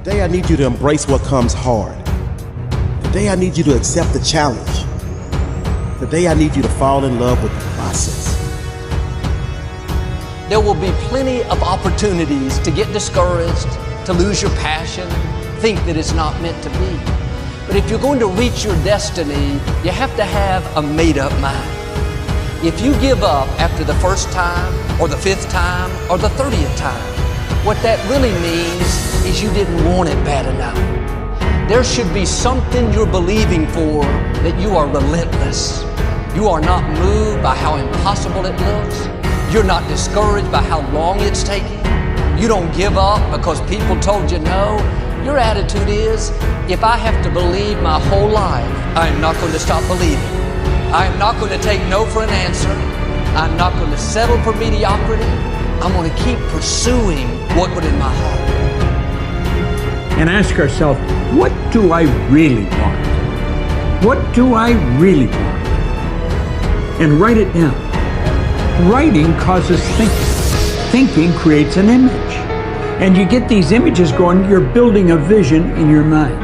Today I need you to embrace what comes hard. Today I need you to accept the challenge. Today I need you to fall in love with the process. There will be plenty of opportunities to get discouraged, to lose your passion, think that it's not meant to be. But if you're going to reach your destiny, you have to have a made-up mind. If you give up after the first time, or the 5th time, or the 30th time, what that really means is you didn't want it bad enough. There should be something you're believing for that you are relentless. You are not moved by how impossible it looks. You're not discouraged by how long it's taking. You don't give up because people told you no. Your attitude is, if I have to believe my whole life, I am not going to stop believing. I am not going to take no for an answer. I'm not going to settle for mediocrity. I'm going to keep pursuing what was in my heart. And ask ourselves, what do I really want? What do I really want? And write it down. Writing causes thinking. Thinking creates an image. And you get these images going, you're building a vision in your mind.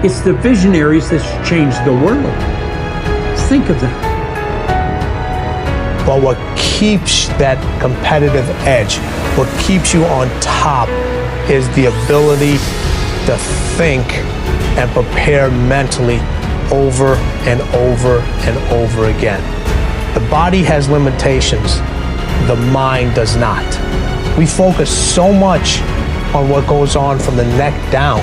It's the visionaries that's changed the world. Think of that. But what keeps that competitive edge, what keeps you on top, is the ability to think and prepare mentally over and over and over again. The body has limitations, the mind does not. We focus so much on what goes on from the neck down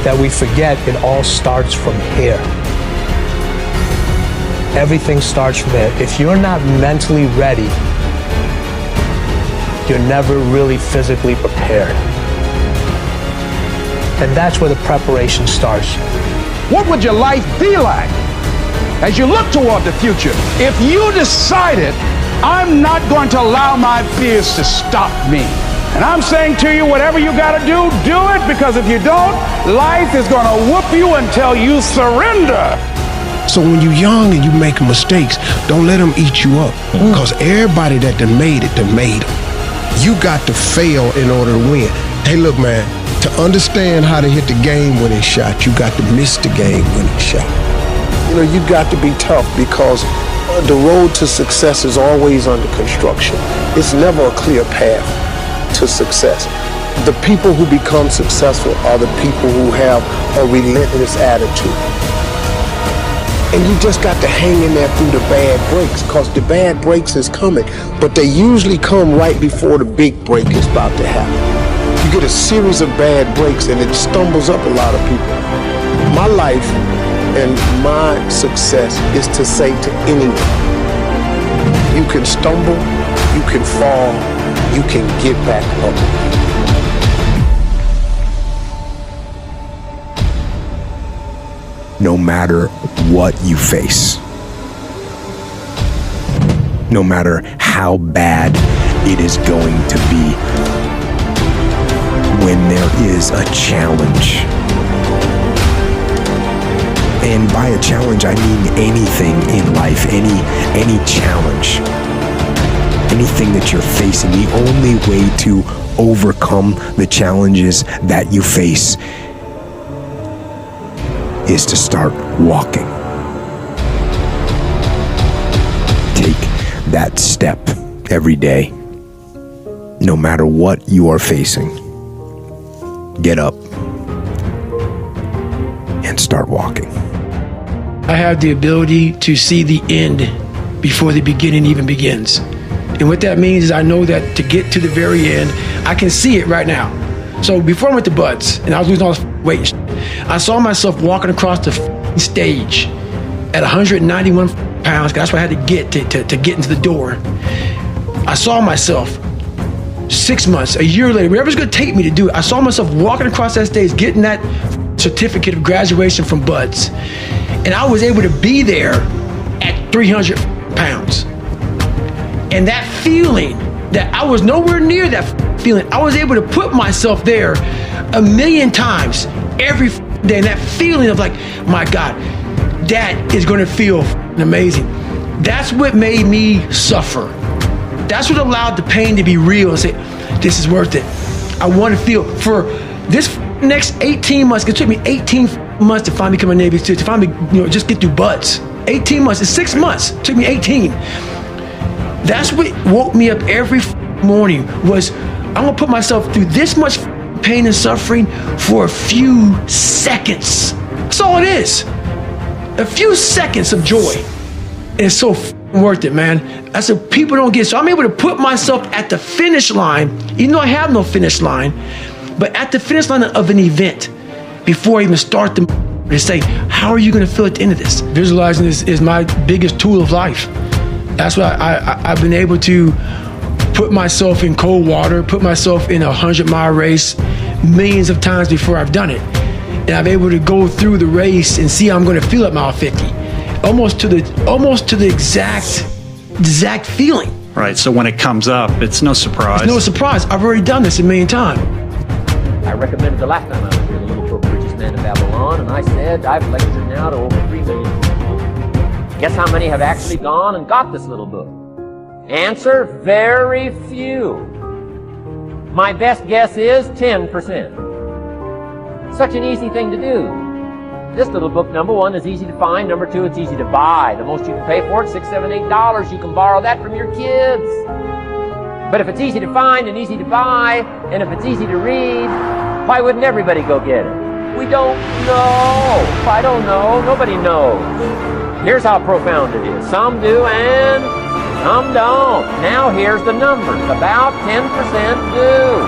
that we forget it all starts from here. Everything starts from there. If you're not mentally ready, you're never really physically prepared. And that's where the preparation starts. What would your life be like as you look toward the future if you decided, I'm not going to allow my fears to stop me? And I'm saying to you, whatever you got to do it, because if you don't, life is going to whoop you until you surrender. So when you're young and you make mistakes, don't let them eat you up. Because everybody that done made it, done made them. You got to fail in order to win. Hey, look, man, to understand how to hit the game winning shot, you got to miss the game winning shot. You know, you got to be tough because the road to success is always under construction. It's never a clear path to success. The people who become successful are the people who have a relentless attitude. And you just got to hang in there through the bad breaks, because the bad breaks is coming, but they usually come right before the big break is about to happen. You get a series of bad breaks and it stumbles up a lot of people. My life and my success is to say to anyone, you can stumble, you can fall, you can get back up. No matter what you face, no matter how bad it is going to be, when there is a challenge, and by a challenge I mean anything in life, any challenge, anything that you're facing, the only way to overcome the challenges that you face is to start walking. Take that step every day, no matter what you are facing. Get up and start walking. I have the ability to see the end before the beginning even begins. And what that means is I know that to get to the very end, I can see it right now. So before I went to Buds and I was losing all this weight, I saw myself walking across the stage at 191 pounds. That's what I had to get to get into the door. I saw myself 6 months, a year later, whatever's gonna take me to do it, I saw myself walking across that stage, getting that certificate of graduation from Buds. And I was able to be there at 300 pounds. And that feeling that I was nowhere near that feeling, I was able to put myself there 1,000,000 times every day. And that feeling of like, my God, that is gonna feel amazing. That's what made me suffer. That's what allowed the pain to be real and say, this is worth it. I want to feel for this next 18 months. It took me 18 months to finally become a Navy SEAL, to finally, just get through buds. 18 months. It's 6 months. It took me 18. That's what woke me up every morning. Was I'm gonna put myself through this much pain and suffering for a few seconds. That's all it is. A few seconds of joy. And it's so worth it, man. That's what people don't get. So I'm able to put myself at the finish line, even though I have no finish line, but at the finish line of an event before I even start to say, how are you going to feel at the end of this? Visualizing this is my biggest tool of life. That's why I've been able to put myself in cold water, put myself in a 100-mile race millions of times before I've done it. And I'm able to go through the race and see how I'm going to feel at mile 50. Almost to the exact feeling. Right, so when it comes up, it's no surprise. It's no surprise. I've already done this a million times. I recommended the last time I was here, The Little Book, Richest Man in Babylon, and I said I've lectured now to over 3 million people. Guess how many have actually gone and got this little book? Answer, very few. My best guess is 10%. Such an easy thing to do. This little book, number one, is easy to find. Number two, it's easy to buy. The most you can pay for it, $6, $7, $8. You can borrow that from your kids. But if it's easy to find and easy to buy, and if it's easy to read, why wouldn't everybody go get it? We don't know. I don't know. Nobody knows. Here's how profound it is. Some do and some don't. Now here's the numbers. About 10% do.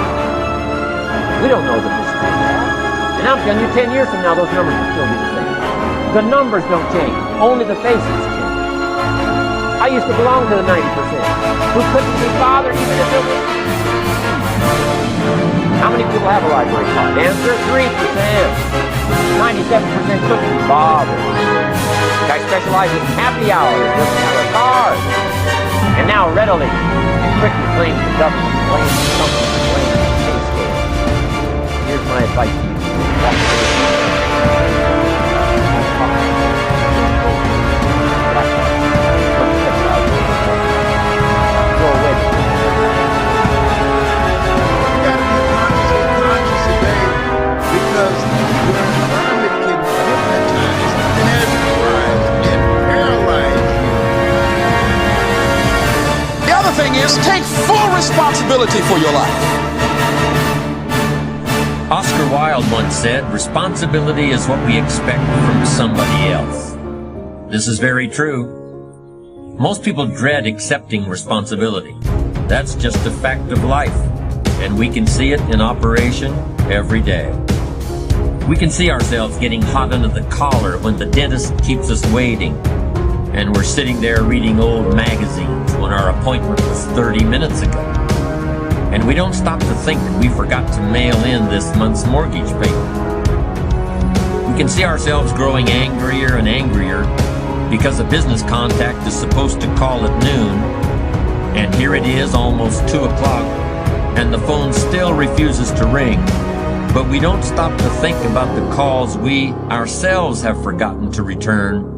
We don't know the mystery of that. And I'm telling you, 10 years from now, those numbers will still be the same. The numbers don't change. Only the faces change. I used to belong to the 90% who couldn't be bothered even if it was. How many people have a library card? Answer, 3%. 97% couldn't be bothered. Guy specializes in happy hours, doesn't have a card. And now readily and quickly claims the government, claims the company, claims the pay scale. Here's my advice to you. Walk away. Go away. You got to be conscious today because your environment can hypnotize and mesmerize and paralyze you. The other thing is, take full responsibility for your life. Oscar Wilde once said, responsibility is what we expect from somebody else. This is very true. Most people dread accepting responsibility. That's just a fact of life, and we can see it in operation every day. We can see ourselves getting hot under the collar when the dentist keeps us waiting, and we're sitting there reading old magazines when our appointment was 30 minutes ago. And we don't stop to think that we forgot to mail in this month's mortgage payment. We can see ourselves growing angrier and angrier because a business contact is supposed to call at noon, and here it is almost 2 o'clock, and the phone still refuses to ring. But we don't stop to think about the calls we ourselves have forgotten to return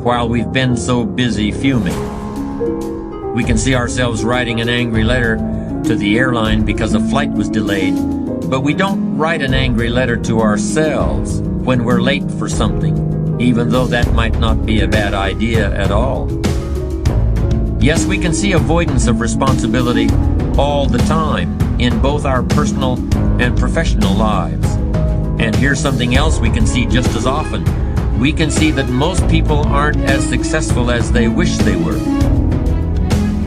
while we've been so busy fuming. We can see ourselves writing an angry letter to the airline because a flight was delayed, but we don't write an angry letter to ourselves when we're late for something, even though that might not be a bad idea at all. Yes, we can see avoidance of responsibility all the time in both our personal and professional lives. And here's something else we can see just as often. We can see that most people aren't as successful as they wish they were.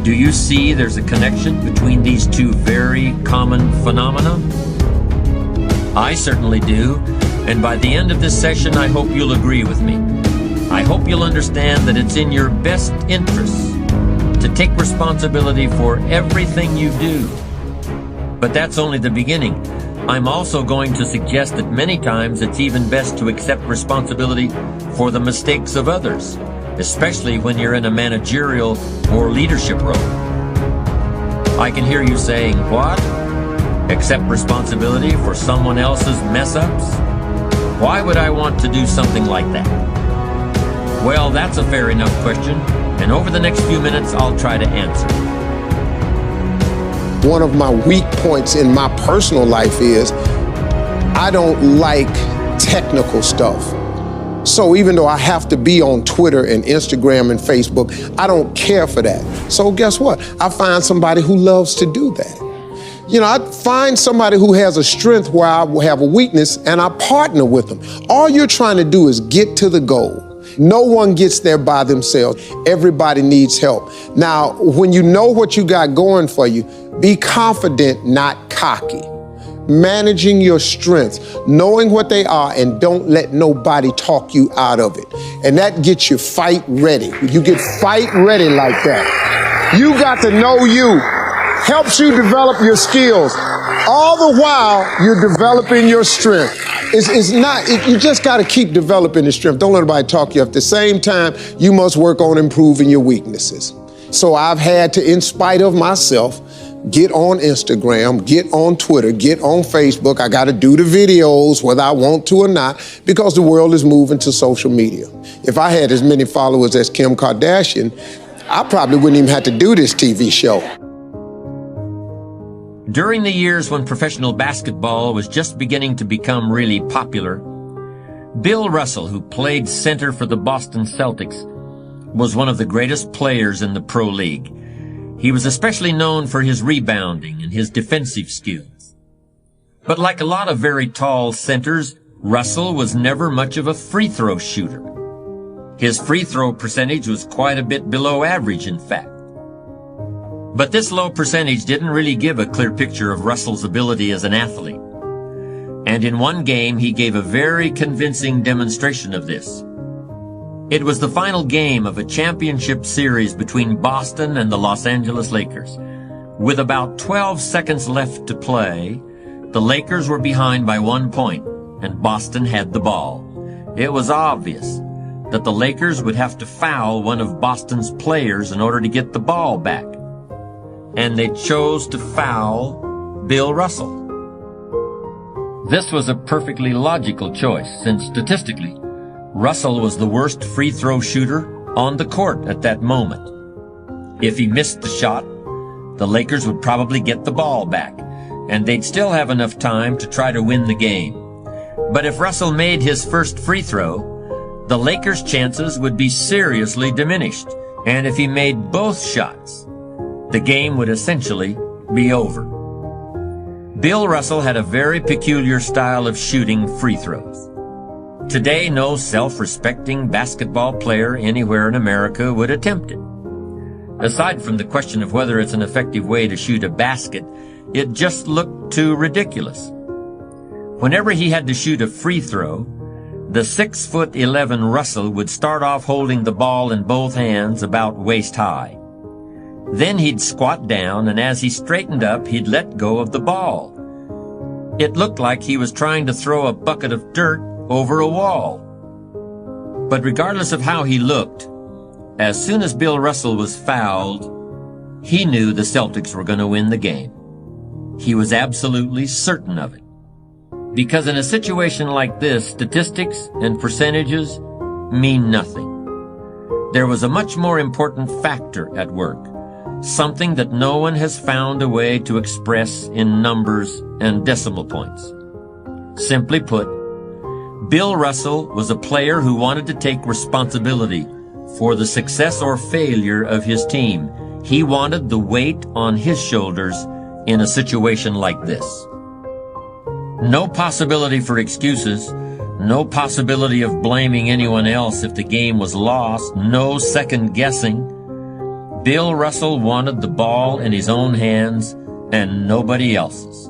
Do you see there's a connection between these two very common phenomena? I certainly do, and by the end of this session, I hope you'll agree with me. I hope you'll understand that it's in your best interests to take responsibility for everything you do. But that's only the beginning. I'm also going to suggest that many times it's even best to accept responsibility for the mistakes of others, especially when you're in a managerial or leadership role. I can hear you saying, what? Accept responsibility for someone else's mess-ups? Why would I want to do something like that? Well, that's a fair enough question, and over the next few minutes, I'll try to answer. one of my weak points in my personal life is I don't like technical stuff. So even though I have to be on Twitter and Instagram and Facebook, I don't care for that. So guess what? I find somebody who loves to do that. You know, I find somebody who has a strength where I have a weakness and I partner with them. All you're trying to do is get to the goal. No one gets there by themselves. Everybody needs help. Now, when you know what you got going for you, be confident, not cocky. Managing your strengths, knowing what they are, and don't let nobody talk you out of it. And that gets you fight ready. You get fight ready like that. You got to know you. Helps you develop your skills. All the while, you're developing your strength. You just got to keep developing the strength. Don't let anybody talk you. At the same time, you must work on improving your weaknesses. So I've had to, in spite of myself, get on Instagram, get on Twitter, get on Facebook. I got to do the videos whether I want to or not because the world is moving to social media. If I had as many followers as Kim Kardashian, I probably wouldn't even have to do this TV show. During the years when professional basketball was just beginning to become really popular, Bill Russell, who played center for the Boston Celtics, was one of the greatest players in the Pro League. He was especially known for his rebounding and his defensive skills. But like a lot of very tall centers, Russell was never much of a free throw shooter. His free throw percentage was quite a bit below average, in fact. But this low percentage didn't really give a clear picture of Russell's ability as an athlete. And in one game, he gave a very convincing demonstration of this. It was the final game of a championship series between Boston and the Los Angeles Lakers. With about 12 seconds left to play, the Lakers were behind by 1 point, and Boston had the ball. It was obvious that the Lakers would have to foul one of Boston's players in order to get the ball back. And they chose to foul Bill Russell. This was a perfectly logical choice, since statistically, Russell was the worst free throw shooter on the court at that moment. If he missed the shot, the Lakers would probably get the ball back, and they'd still have enough time to try to win the game. But if Russell made his first free throw, the Lakers' chances would be seriously diminished, and if he made both shots, the game would essentially be over. Bill Russell had a very peculiar style of shooting free throws. Today, no self-respecting basketball player anywhere in America would attempt it. Aside from the question of whether it's an effective way to shoot a basket, it just looked too ridiculous. Whenever he had to shoot a free throw, the 6'11" Russell would start off holding the ball in both hands about waist high. Then he'd squat down, and as he straightened up, he'd let go of the ball. It looked like he was trying to throw a bucket of dirt over a wall. But regardless of how he looked, as soon as Bill Russell was fouled, he knew the Celtics were going to win the game. He was absolutely certain of it. Because in a situation like this, statistics and percentages mean nothing. There was a much more important factor at work. Something that no one has found a way to express in numbers and decimal points. Simply put, Bill Russell was a player who wanted to take responsibility for the success or failure of his team. He wanted the weight on his shoulders in a situation like this. No possibility for excuses, no possibility of blaming anyone else if the game was lost, no second guessing. Bill Russell wanted the ball in his own hands and nobody else's.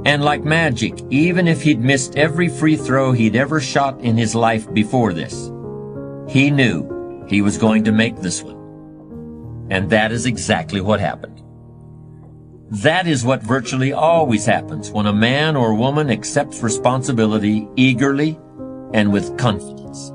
And like magic, even if he'd missed every free throw he'd ever shot in his life before this, he knew he was going to make this one. And that is exactly what happened. That is what virtually always happens when a man or woman accepts responsibility eagerly and with confidence.